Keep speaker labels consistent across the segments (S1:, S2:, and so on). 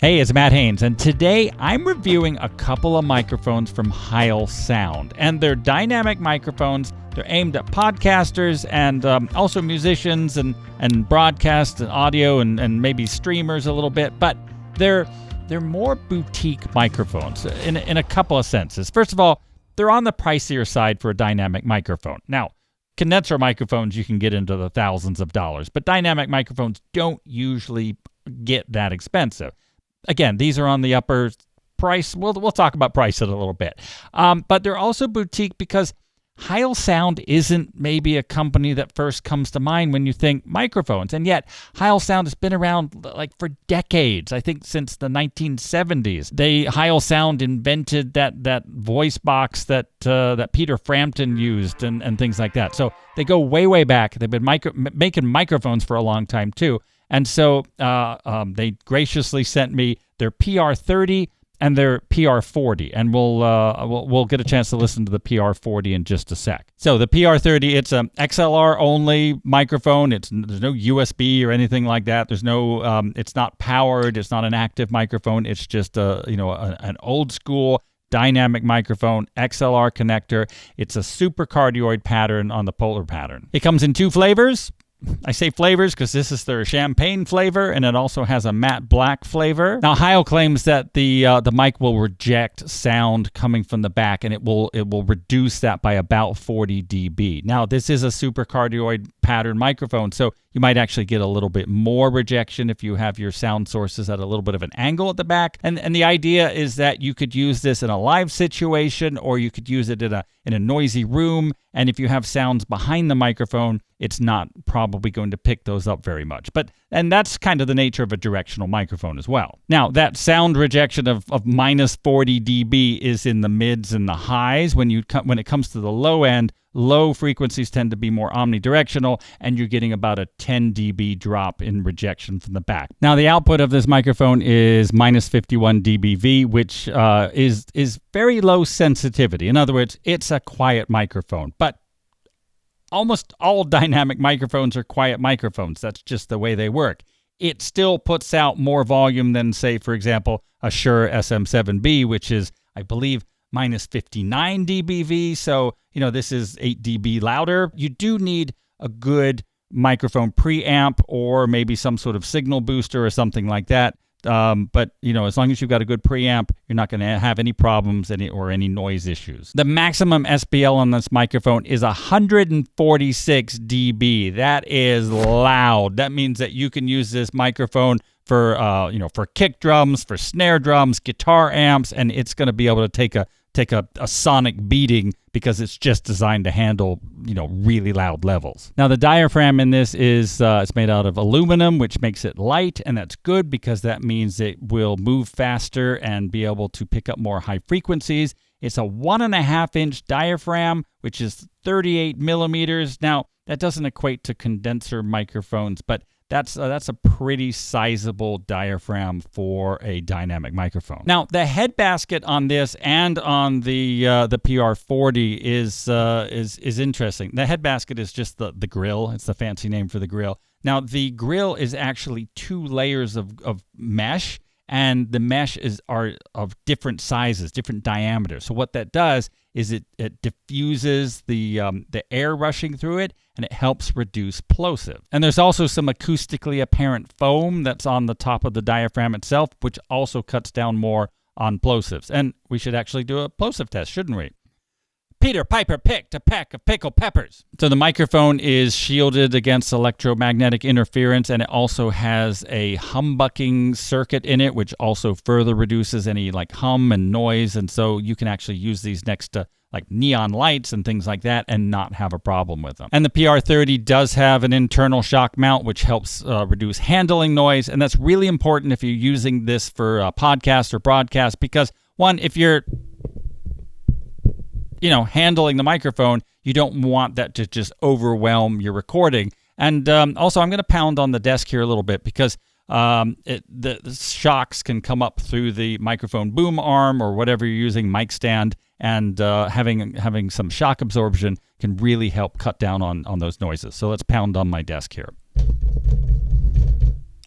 S1: Hey, it's Matt Haynes, and today I'm reviewing a couple of microphones from Heil Sound. And they're dynamic microphones. They're aimed at podcasters and also musicians and broadcast and audio and maybe streamers a little bit. But they're more boutique microphones in a couple of senses. First of all, they're on the pricier side for a dynamic microphone. Now, condenser microphones, you can get into the thousands of dollars, but dynamic microphones don't usually get that expensive. Again, these are on the upper price. We'll talk about price in a little bit. But they're also boutique because Heil Sound isn't maybe a company that first comes to mind when you think microphones. And yet, Heil Sound has been around like for decades, I think since the 1970s. Heil Sound invented that voice box that Peter Frampton used and things like that. So they go way, way back. They've been making microphones for a long time too. And so they graciously sent me their PR30 and their PR40, and we'll get a chance to listen to the PR40 in just a sec. So the PR30, it's an XLR only microphone. There's no USB or anything like that. There's no. It's not powered. It's not an active microphone. It's just an old school dynamic microphone, XLR connector. It's a supercardioid pattern on the polar pattern. It comes in two flavors. I say flavors because this is their champagne flavor, and it also has a matte black flavor. Now, Heil claims that the mic will reject sound coming from the back, and it will reduce that by about 40 dB. Now, this is a supercardioid pattern microphone, so you might actually get a little bit more rejection if you have your sound sources at a little bit of an angle at the back. And the idea is that you could use this in a live situation, or you could use it in a noisy room. And if you have sounds behind the microphone, it's not probably going to pick those up very much. And that's kind of the nature of a directional microphone as well. Now, that sound rejection of minus 40 dB is in the mids and the highs. When it comes to the low end, low frequencies tend to be more omnidirectional, and you're getting about a 10 dB drop in rejection from the back. Now, the output of this microphone is minus 51 dBV, which is very low sensitivity. In other words, it's a quiet microphone, but almost all dynamic microphones are quiet microphones. That's just the way they work. It still puts out more volume than, say, for example, a Shure SM7B, which is, I believe, minus 59 dBV. So, this is 8 dB louder. You do need a good microphone preamp or maybe some sort of signal booster or something like that. But as long as you've got a good preamp, you're not going to have any problems or any noise issues. The maximum SPL on this microphone is 146 dB. That is loud. That means that you can use this microphone for kick drums, for snare drums, guitar amps, and it's going to be able to take a sonic beating because it's just designed to handle, really loud levels. Now, the diaphragm in this is it's made out of aluminum, which makes it light, and that's good because that means it will move faster and be able to pick up more high frequencies. It's a 1.5-inch diaphragm, which is 38 millimeters. Now, that doesn't equate to condenser microphones, but that's a pretty sizable diaphragm for a dynamic microphone. Now, the head basket on this and on the PR40 is interesting. The head basket is just the grill. It's the fancy name for the grill. Now, the grill is actually 2 layers of mesh, and the mesh are of different sizes, different diameters. So what that does is it diffuses the air rushing through it, and it helps reduce plosive. And there's also some acoustically apparent foam that's on the top of the diaphragm itself, which also cuts down more on plosives. And we should actually do a plosive test, shouldn't we? Peter Piper picked a peck of pickled peppers. So the microphone is shielded against electromagnetic interference, and it also has a humbucking circuit in it, which also further reduces any hum and noise. And so you can actually use these next to neon lights and things like that and not have a problem with them. And the PR30 does have an internal shock mount, which helps reduce handling noise. And that's really important if you're using this for podcast or broadcast, because one, if you're handling the microphone, you don't want that to just overwhelm your recording. And also, I'm going to pound on the desk here a little bit because the shocks can come up through the microphone boom arm or whatever you're using, mic stand, and having some shock absorption can really help cut down on those noises. So let's pound on my desk here.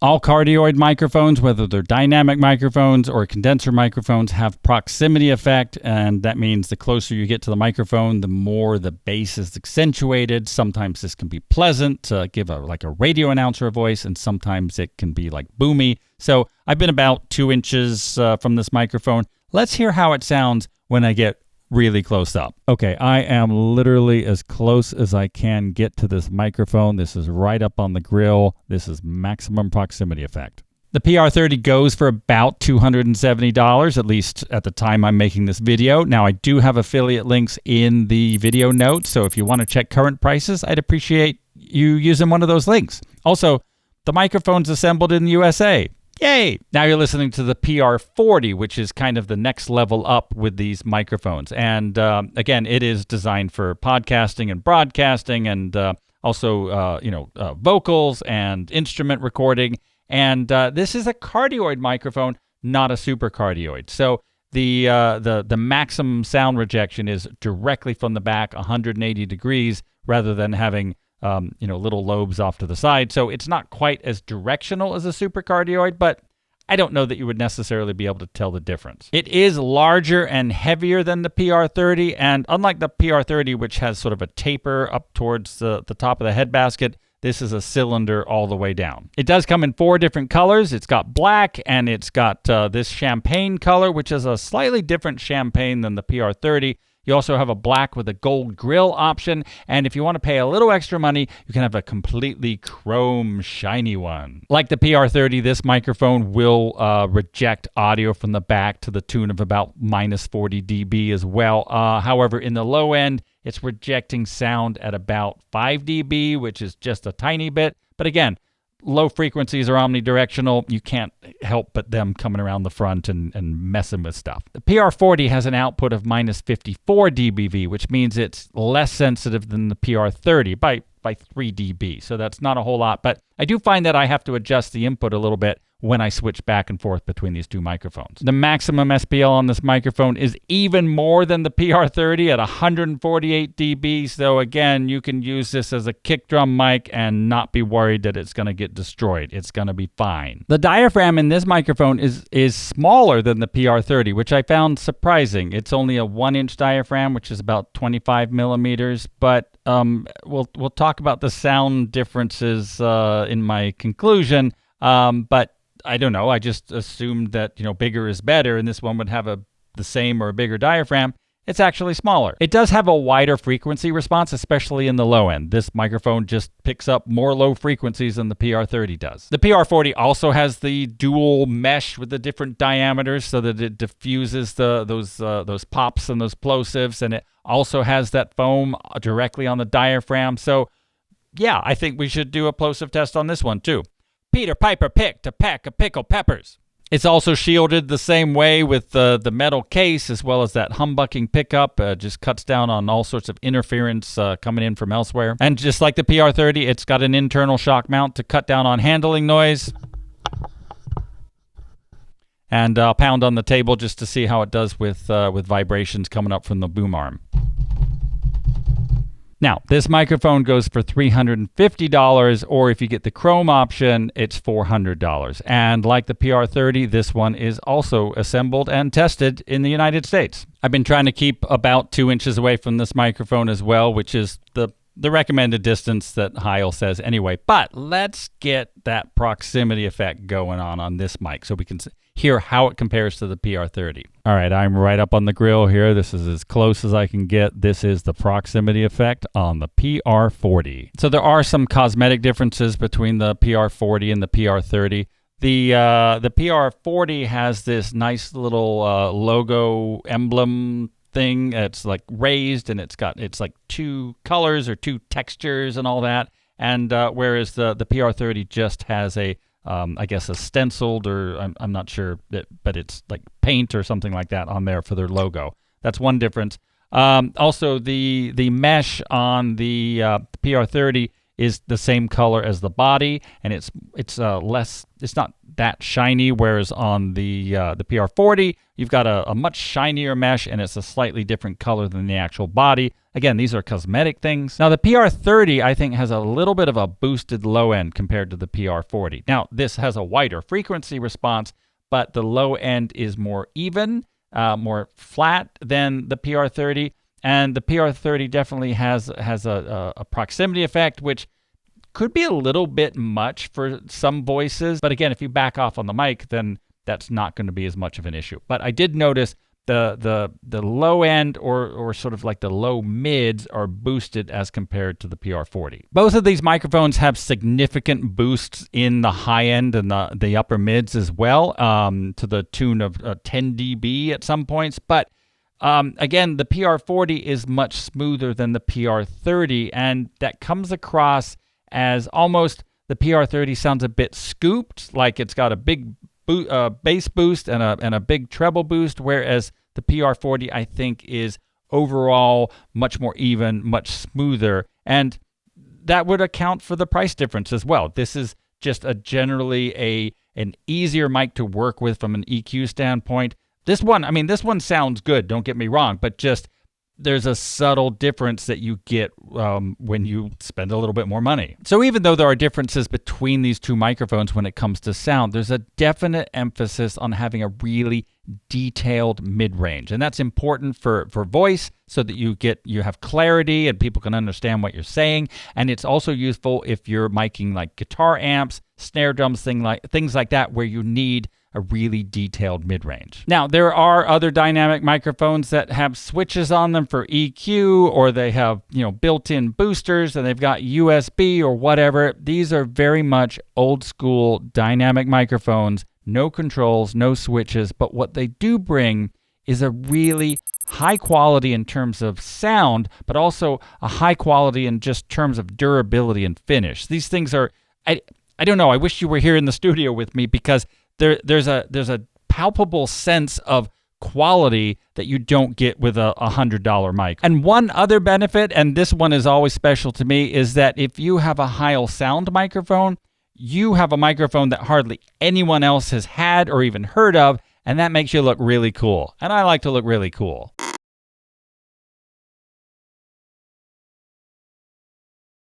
S1: All cardioid microphones, whether they're dynamic microphones or condenser microphones, have proximity effect, and that means the closer you get to the microphone, the more the bass is accentuated. Sometimes this can be pleasant to give like a radio announcer a voice, and sometimes it can be like boomy. So I've been about 2 inches from this microphone. Let's hear how it sounds when I get really close up. Okay, I am literally as close as I can get to this microphone. This is right up on the grill. This is maximum proximity effect. The PR30 goes for about $270, at least at the time I'm making this video. Now, I do have affiliate links in the video notes, so if you want to check current prices, I'd appreciate you using one of those links. Also, the microphone's assembled in the USA. Yay! Now you're listening to the PR40, which is kind of the next level up with these microphones. And again, it is designed for podcasting and broadcasting and also vocals and instrument recording. And this is a cardioid microphone, not a supercardioid. So the maximum sound rejection is directly from the back, 180 degrees, rather than having little lobes off to the side. So it's not quite as directional as a supercardioid, but I don't know that you would necessarily be able to tell the difference. It is larger and heavier than the PR30, and unlike the PR30, which has sort of a taper up towards the top of the head basket, this is a cylinder all the way down. It does come in 4 different colors. It's got black, and it's got this champagne color, which is a slightly different champagne than the PR30. You also have a black with a gold grill option, and if you want to pay a little extra money, you can have a completely chrome shiny one. Like the PR30, this microphone will reject audio from the back to the tune of about minus 40 dB as well. However, in the low end, it's rejecting sound at about 5 dB, which is just a tiny bit. But again, low frequencies are omnidirectional. You can't help but them coming around the front and messing with stuff. The PR40 has an output of minus 54 dBV, which means it's less sensitive than the PR30 by 3 dB. So that's not a whole lot, but I do find that I have to adjust the input a little bit when I switch back and forth between these two microphones. The maximum SPL on this microphone is even more than the PR30 at 148 dB. So again, you can use this as a kick drum mic and not be worried that it's going to get destroyed. It's going to be fine. The diaphragm in this microphone is smaller than the PR30, which I found surprising. It's only a 1-inch diaphragm, which is about 25 millimeters, but we'll talk about the sound differences in my conclusion. But I don't know. I just assumed that, bigger is better, and this one would have the same or a bigger diaphragm. It's actually smaller. It does have a wider frequency response, especially in the low end. This microphone just picks up more low frequencies than the PR30 does. The PR40 also has the dual mesh with the different diameters so that it diffuses those pops and those plosives, and it also has that foam directly on the diaphragm. So, yeah, I think we should do a plosive test on this one, too. Peter Piper picked a pack of pickled peppers. It's also shielded the same way with the metal case, as well as that humbucking pickup. Just cuts down on all sorts of interference coming in from elsewhere. And just like the PR30, it's got an internal shock mount to cut down on handling noise. And I'll pound on the table just to see how it does with vibrations coming up from the boom arm. Now, this microphone goes for $350, or if you get the chrome option, it's $400. And like the PR30, this one is also assembled and tested in the United States. I've been trying to keep about 2 inches away from this microphone as well, which is the recommended distance that Heil says anyway. But let's get that proximity effect going on this mic so we can hear how it compares to the PR30. All right, I'm right up on the grill here. This is as close as I can get. This is the proximity effect on the PR40. So there are some cosmetic differences between the PR40 and the PR30. The PR40 has this nice little logo emblem thing. It's like raised, and it's like 2 colors or 2 textures and all that. And whereas the PR30 just has a I guess a stenciled, or I'm not sure, but it's like paint or something like that on there for their logo. That's one difference. Also, the mesh on the PR30 is the same color as the body, and it's less. It's not that shiny, whereas on the PR40, you've got a much shinier mesh, and it's a slightly different color than the actual body. Again, these are cosmetic things. Now, the PR30, I think, has a little bit of a boosted low end compared to the PR40. Now, this has a wider frequency response, but the low end is more even, more flat than the PR30. And the PR30 definitely has a proximity effect, which could be a little bit much for some voices. But again, if you back off on the mic, then that's not going to be as much of an issue. But I did notice the low end or sort of like the low mids are boosted as compared to the PR40. Both of these microphones have significant boosts in the high end and the upper mids as well, to the tune of 10 dB at some points. But again, the PR40 is much smoother than the PR30, and that comes across as almost the PR30 sounds a bit scooped, like it's got a big bass boost and a big treble boost, whereas the PR40, I think, is overall much more even, much smoother, and that would account for the price difference as well. This is just generally an easier mic to work with from an EQ standpoint. This one sounds good, don't get me wrong, but just there's a subtle difference that you get when you spend a little bit more money. So even though there are differences between these two microphones when it comes to sound, there's a definite emphasis on having a really detailed mid-range. And that's important for voice so that you have clarity and people can understand what you're saying. And it's also useful if you're miking like guitar amps, snare drums, things like that, where you need a really detailed mid-range. Now, there are other dynamic microphones that have switches on them for EQ, or they have, built-in boosters, and they've got USB or whatever. These are very much old school dynamic microphones, no controls, no switches, but what they do bring is a really high quality in terms of sound, but also a high quality in just terms of durability and finish. These things are, I don't know, I wish you were here in the studio with me, because there's a palpable sense of quality that you don't get with a $100 mic. And one other benefit, and this one is always special to me, is that if you have a Heil Sound microphone, you have a microphone that hardly anyone else has had or even heard of, and that makes you look really cool. And I like to look really cool.